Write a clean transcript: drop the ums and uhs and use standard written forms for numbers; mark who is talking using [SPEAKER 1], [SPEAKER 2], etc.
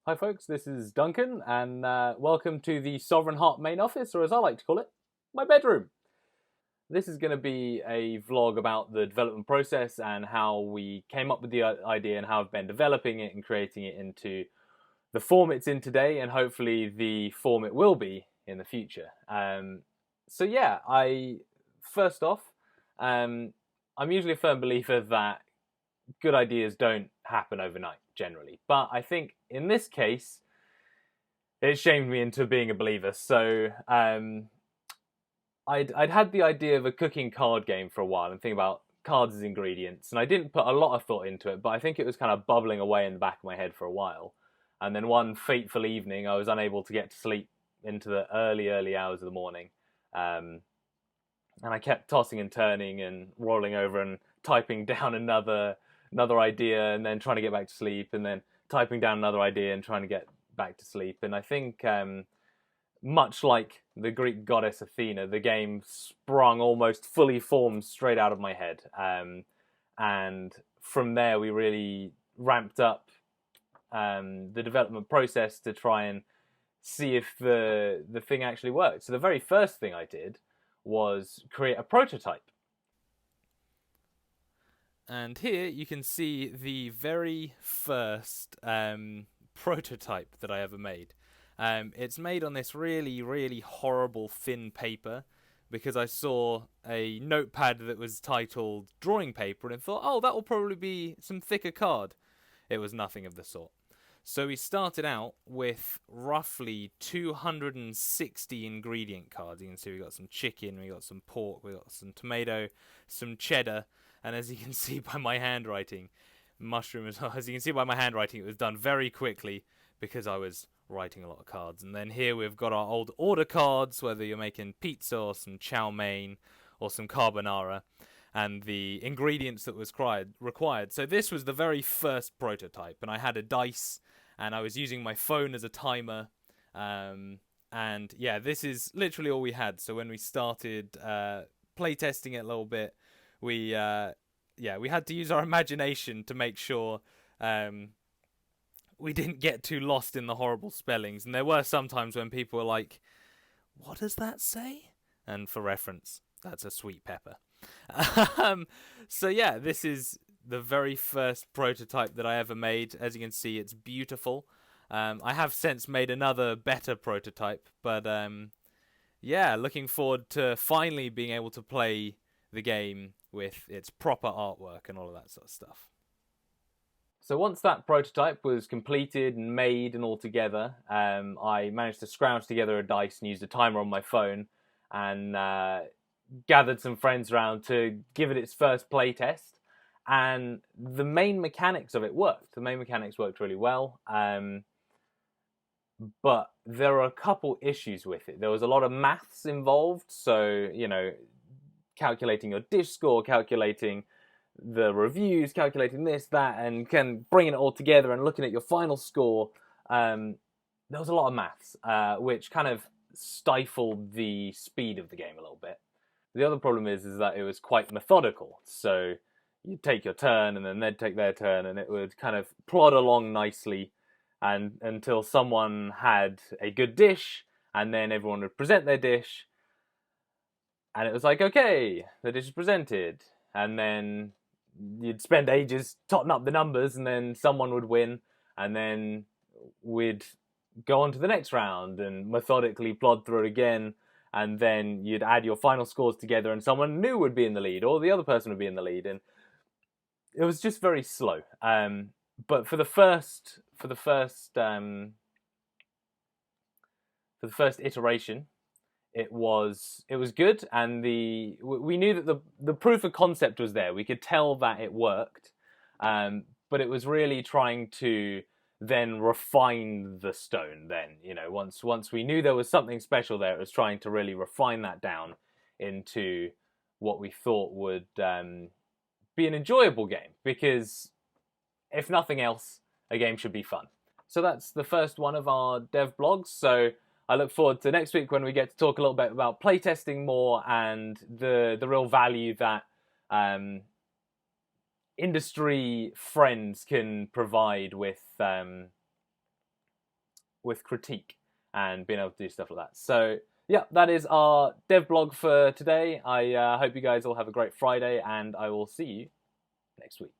[SPEAKER 1] Hi folks, this is Duncan, and welcome to the Sovereign Heart main office, or as I like to call it, my bedroom. This is going to be a vlog about the development process and how we came up with the idea and how I've been developing it and creating it into the form it's in today, and hopefully the form it will be in the future. So yeah, first off, um, I'm usually a firm believer that good ideas don't happen overnight generally, but I think in this case it shamed me into being a believer. So I'd had the idea of a cooking card game for a while and think about cards as ingredients, and I didn't put a lot of thought into it, but I think it was kind of bubbling away in the back of my head for a while. And then one fateful evening, I was unable to get to sleep into the early hours of the morning, um, and I kept tossing and turning and rolling over and typing down another idea, and then trying to get back to sleep, and then typing down another idea and trying to get back to sleep. And I think much like the Greek goddess Athena, the game sprung almost fully formed straight out of my head. And from there, we really ramped up the development process to try and see if the thing actually worked. So the very first thing I did was create a prototype. And here you can see the very first prototype that I ever made. It's made on this really, really horrible thin paper because I saw a notepad that was titled drawing paper and I thought, oh, that will probably be some thicker card. It was nothing of the sort. So we started out with roughly 260 ingredient cards. You can see we got some chicken, we got some pork, we got some tomato, some cheddar, and as you can see by my handwriting, mushroom as well. As you can see by my handwriting, it was done very quickly because I was writing a lot of cards. And then here we've got our old order cards, whether you're making pizza or some chow mein or some carbonara, and the ingredients that was required. So this was the very first prototype, and I had a dice, and I was using my phone as a timer. And yeah, this is literally all we had. So when we started playtesting it a little bit, we we had to use our imagination to make sure we didn't get too lost in the horrible spellings. And there were some times when people were like, "What does that say?" And for reference, that's a sweet pepper. So yeah, this is the very first prototype that I ever made. As you can see, it's beautiful. I have since made another better prototype, but yeah, looking forward to finally being able to play the game with its proper artwork and all of that sort of stuff. So once that prototype was completed and made and all together, I managed to scrounge together a dice and used a timer on my phone and gathered some friends around to give it its first playtest. And the main mechanics of it worked. The main mechanics worked really well. But there are a couple issues with it. There was a lot of maths involved. So, calculating your dish score, calculating the reviews, calculating this, that, and bringing it all together and looking at your final score. There was a lot of maths, which kind of stifled the speed of the game a little bit. The other problem is that it was quite methodical. So you'd take your turn, and then they'd take their turn, and it would kind of plod along nicely, and until someone had a good dish, and then everyone would present their dish, and it was like, okay, the dish is presented, and then you'd spend ages totting up the numbers, and then someone would win, and then we'd go on to the next round and methodically plod through it again, and then you'd add your final scores together, and someone new would be in the lead, or the other person would be in the lead, and it was just very slow. But for the first iteration, it was good, and we knew that the proof of concept was there. We could tell that it worked, but it was really trying to then refine the stone. Then once we knew there was something special there, it was trying to really refine that down into what we thought would be an enjoyable game. Because if nothing else, a game should be fun. So that's the first one of our dev blogs. So I look forward to next week when we get to talk a little bit about playtesting more and the real value that industry friends can provide with with critique and being able to do stuff like that. So yeah, that is our dev blog for today. I hope you guys all have a great Friday, and I will see you next week.